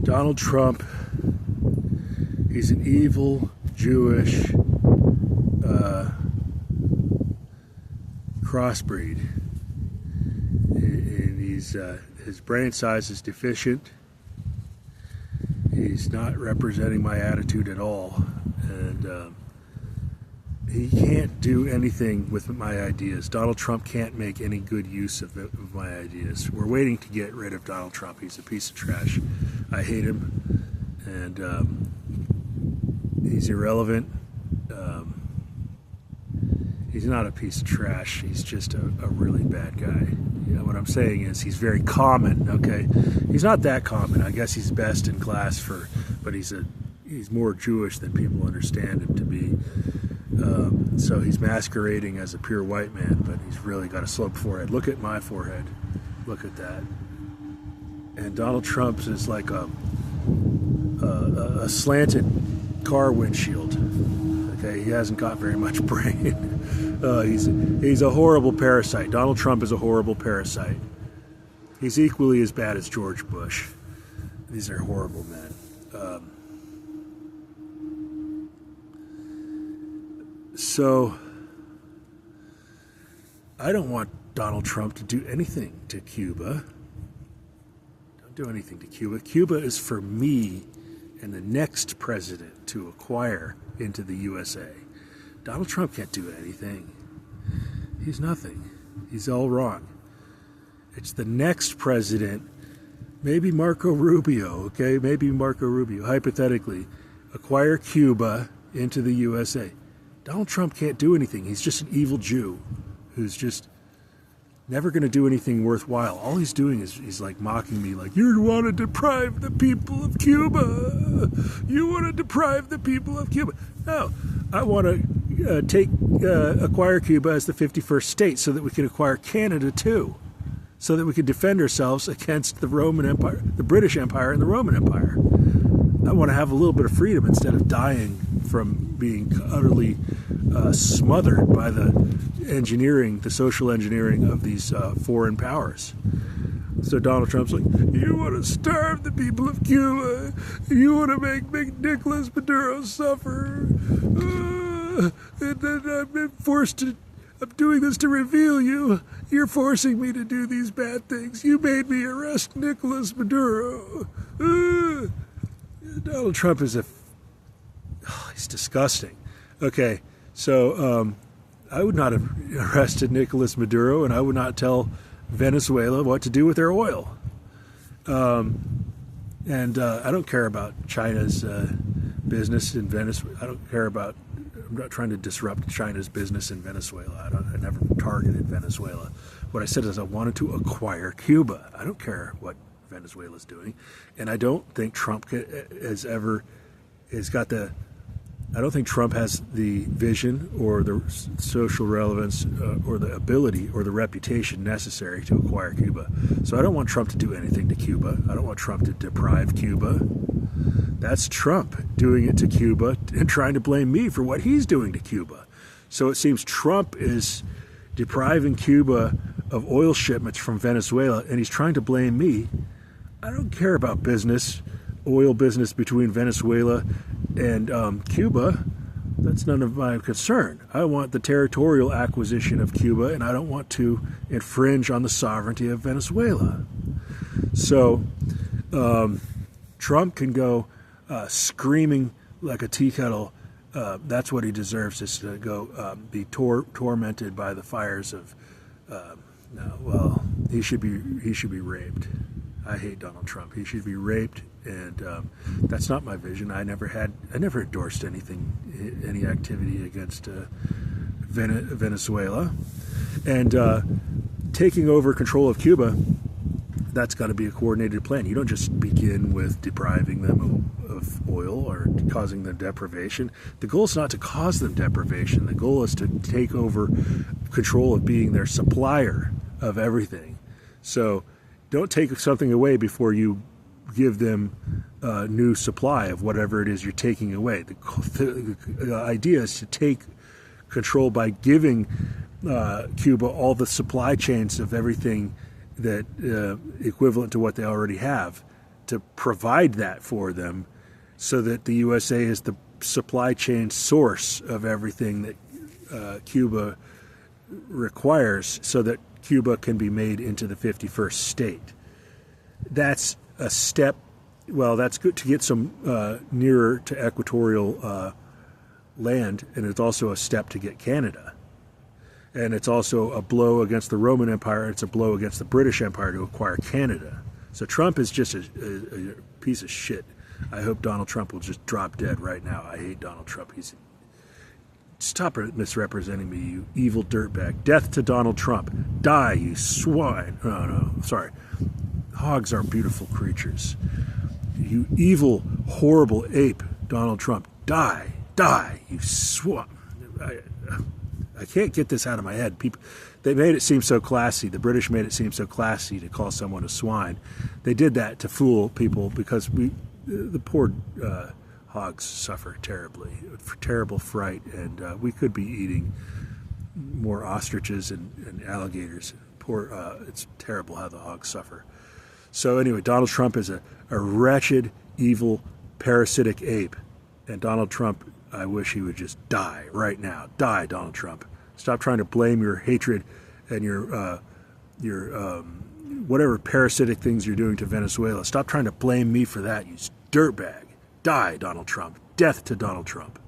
Donald Trump, he's an evil Jewish crossbreed, and his brain size is deficient. He's not representing my attitude at all, and he can't do anything with my ideas. Donald Trump can't make any good use of my ideas. We're waiting to get rid of Donald Trump. He's a piece of trash. I hate him, and he's irrelevant. He's not a piece of trash. He's just a really bad guy. You know, what I'm saying is he's very common, okay? He's not that common. I guess he's best in class but he's more Jewish than people understand him to be. So he's masquerading as a pure white man, but he's really got a sloped forehead. Look at my forehead. Look at that. And Donald Trump is like a slanted car windshield. Okay, he hasn't got very much brain. He's a horrible parasite. Donald Trump is a horrible parasite. He's equally as bad as George Bush. These are horrible men. So I don't want Donald Trump to do anything to Cuba. Don't do anything to Cuba. Cuba is for me and the next president to acquire into the USA. Donald Trump can't do anything. He's nothing. He's all wrong. It's the next president, maybe Marco Rubio, okay? Maybe Marco Rubio, hypothetically, acquire Cuba into the USA. Donald Trump can't do anything. He's just an evil Jew who's just never going to do anything worthwhile. All he's doing is he's like mocking me, like, you want to deprive the people of Cuba. You want to deprive the people of Cuba. No, I want to acquire Cuba as the 51st state so that we can acquire Canada too, so that we can defend ourselves against the Roman Empire, the British Empire, and the Roman Empire. I want to have a little bit of freedom instead of dying from being utterly smothered by the social engineering of these foreign powers. So Donald Trump's like, you want to starve the people of Cuba. You want to make Nicolas Maduro suffer. And then I'm doing this to reveal you. You're forcing me to do these bad things. You made me arrest Nicolas Maduro. Donald Trump is he's disgusting. Okay, so I would not have arrested Nicolas Maduro, and I would not tell Venezuela what to do with their oil. And I don't care about China's business in Venezuela. I'm not trying to disrupt China's business in Venezuela. I never targeted Venezuela. What I said is I wanted to acquire Cuba. I don't care what Venezuela's doing, and I don't think Trump I don't think Trump has the vision or the social relevance or the ability or the reputation necessary to acquire Cuba. So I don't want Trump to do anything to Cuba. I don't want Trump to deprive Cuba. That's Trump doing it to Cuba and trying to blame me for what he's doing to Cuba. So it seems Trump is depriving Cuba of oil shipments from Venezuela, and he's trying to blame me. I don't care about oil business between Venezuela and Cuba. That's none of my concern. I want the territorial acquisition of Cuba, and I don't want to infringe on the sovereignty of Venezuela. So Trump can go screaming like a tea kettle. That's what he deserves, is to go be tormented by the fires of. He should be raped. I hate Donald Trump. He should be raped, and that's not my vision. I never endorsed any activity against Venezuela, and taking over control of Cuba. That's got to be a coordinated plan. You don't just begin with depriving them of oil or causing them deprivation. The goal is not to cause them deprivation. The goal is to take over control of being their supplier of everything. So don't take something away before you give them a new supply of whatever it is you're taking away. The idea is to take control by giving Cuba all the supply chains of everything that equivalent to what they already have, to provide that for them so that the USA is the supply chain source of everything that Cuba requires so that Cuba can be made into the 51st state. That's a step, well, that's good to get some nearer to equatorial land, and it's also a step to get Canada. And it's also a blow against the Roman Empire. It's a blow against the British Empire to acquire Canada. So Trump is just a piece of shit. I hope Donald Trump will just drop dead right now. I hate Donald Trump. Stop misrepresenting me, you evil dirtbag. Death to Donald Trump. Die, you swine. No, sorry. Hogs are beautiful creatures. You evil, horrible ape, Donald Trump. Die, you swine. I can't get this out of my head. They made it seem so classy. The British made it seem so classy to call someone a swine. They did that to fool people because the poor hogs suffer terribly, terrible fright, and we could be eating more ostriches and alligators. It's terrible how the hogs suffer. So anyway, Donald Trump is a wretched, evil, parasitic ape, and Donald Trump, I wish he would just die right now. Die, Donald Trump. Stop trying to blame your hatred and your whatever parasitic things you're doing to Venezuela. Stop trying to blame me for that, you dirtbag. Die, Donald Trump. Death to Donald Trump.